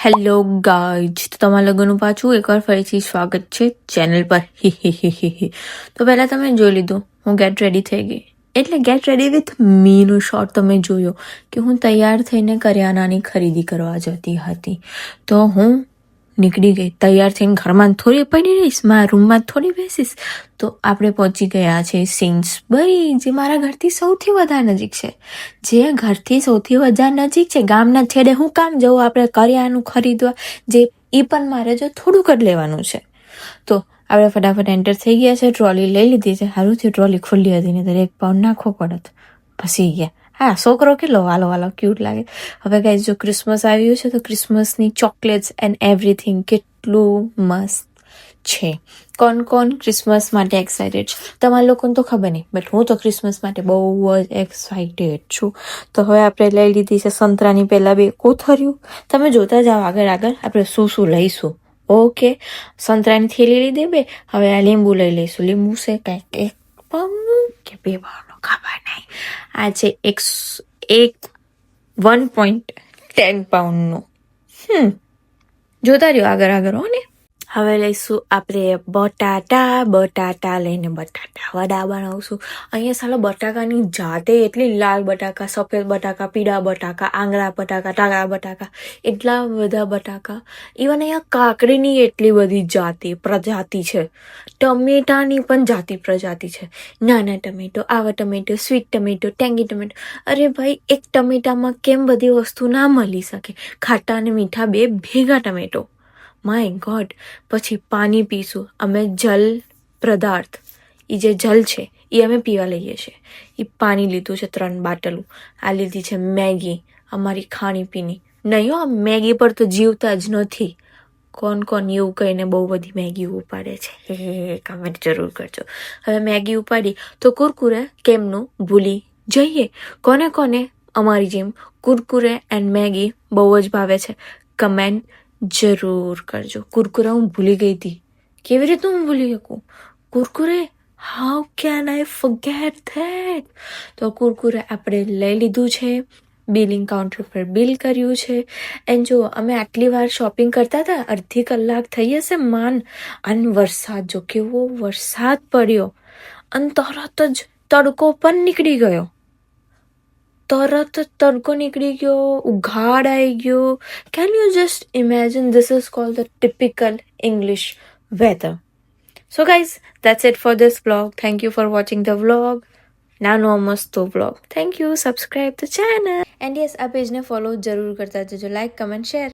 Hello guys, તો તમારા લોકોનું પાછું એકવાર ફરીથી સ્વાગત છે ચેનલ પર. તો પહેલાં તમે જોઈ લીધું, હું ગેટ રેડી થઈ ગઈ. એટલે ગેટ રેડી વિથ મીનું શોર્ટ તમે જોયો કે હું તૈયાર થઈને કરિયાણાની ખરીદી કરવા જતી હતી. તો હું નીકળી ગઈ તૈયાર થઈને. ઘરમાં થોડી પડી રહીશ, મારા રૂમમાં થોડી બેસીશ. તો આપણે પહોંચી ગયા છે સિન્સબરી, જે મારા ઘરથી સૌથી વધારે નજીક છે. જે ઘરથી સૌથી વધારે નજીક છે, ગામના છેડે હું કામ જવું આપણે કરિયાણું ખરીદવા, જે એ પણ મારે જો થોડુંક જ લેવાનું છે. તો આપણે ફટાફટ એન્ટર થઈ ગયા છે. ટ્રોલી લઈ લીધી છે. સારું થયું ટ્રોલી ખુલ્લી હતી ને, ત્યારે એક પાઉન્ડ નાખવો પડત. ફસી ગયા. હા, છોકરો કેટલો વાલો વાલો ક્યુટ લાગે. હવે ગાઈઝ, જો ક્રિસમસ આવ્યું છે તો ક્રિસમસની ચોકલેટ્સ એન્ડ એવરીથિંગ કેટલું મસ્ત છે. કોણ ક્રિસમસ માટે એક્સાઇટેડ છે? તમારા લોકોને તો ખબર નહીં, બટ હું તો ક્રિસમસ માટે બહુ જ એક્સાઇટેડ છું. તો હવે આપણે લઈ લીધી છે સંતરાની પહેલાં બે કોથળીઓ. તમે જોતા જાઓ આગળ આપણે શું લઈશું. ઓકે, સંતરાની થેલી લીધી બે. હવે આ લીંબુ લઈ લઈશું. લીંબુ છે કંઈક 1 પાઉન્ડ કે 2 પાઉન્ડ ખબર નહીં. આ છે 1.10 પાઉન્ડનું. જોતા રહ્યો આગળ હો ને. હવે લઈશું આપણે બટાટા લઈને બટાટા વડા બનાવશું. અહીંયા સાલા બટાકાની જાતે એટલી, લાલ બટાકા, સફેદ બટાકા, પીળા બટાકા, આંગળા બટાકા, ટાળા બટાકા, એટલા બધા બટાકા. ઇવન અહીંયા કાકડીની એટલી બધી પ્રજાતિ છે. ટમેટાની પણ પ્રજાતિ છે. નાના ટમેટો, આવા tomato, sweet tomato, tangy tomato. અરે ભાઈ, એક ટમેટામાં કેમ બધી વસ્તુ ના મળી શકે? ખાટા અને મીઠા બે ભેગા ટમેટો. My God. પછી પાણી પીશું અમે. જલ પદાર્થ, એ જે જલ છે એ અમે પીવા લઈએ છીએ. એ પાણી લીધું છે 3 બાટલું. આ લીધી છે મેગી, અમારી ખાણીપીણી. નહીં હો, મેગી પર તો જીવતા જ નથી. કોણ એવું કહીને બહુ બધી મેગી ઉપાડે છે? કમેન્ટ જરૂર કરજો. હવે મેગી ઉપાડી તો કુરકુરે કેમનું ભૂલી જઈએ. કોને અમારી જેમ કુરકુરે એન્ડ મેગી બહુ જ ભાવે છે? કમેન્ટ જરૂર કરજો. કુરકુરે હું ભૂલી ગઈ હતી. કેવી રીતે હું ભૂલી શકું Kurkure? How can I forget that? તો કુરકુરે આપણે લઈ લીધું છે. બિલિંગ કાઉન્ટર પર બિલ કર્યું છે. એન્ડ જો અમે આટલી વાર શોપિંગ કરતા હતા, અડધી કલાક થઈ હશે માન. અને વરસાદ જો, કેવો વરસાદ પડ્યો. અને તરત જ તડકો પણ નીકળી ગયો. ઉઘાડ આવી ગયો. Can you just imagine? This is called the typical English weather. So guys, that's it for this vlog. Thank you for watching the vlog. નાનો મસ્તો vlog. Thank you. Subscribe the channel. And yes, આ પેજને follow જરૂર કરતા જજો. Like, comment, share.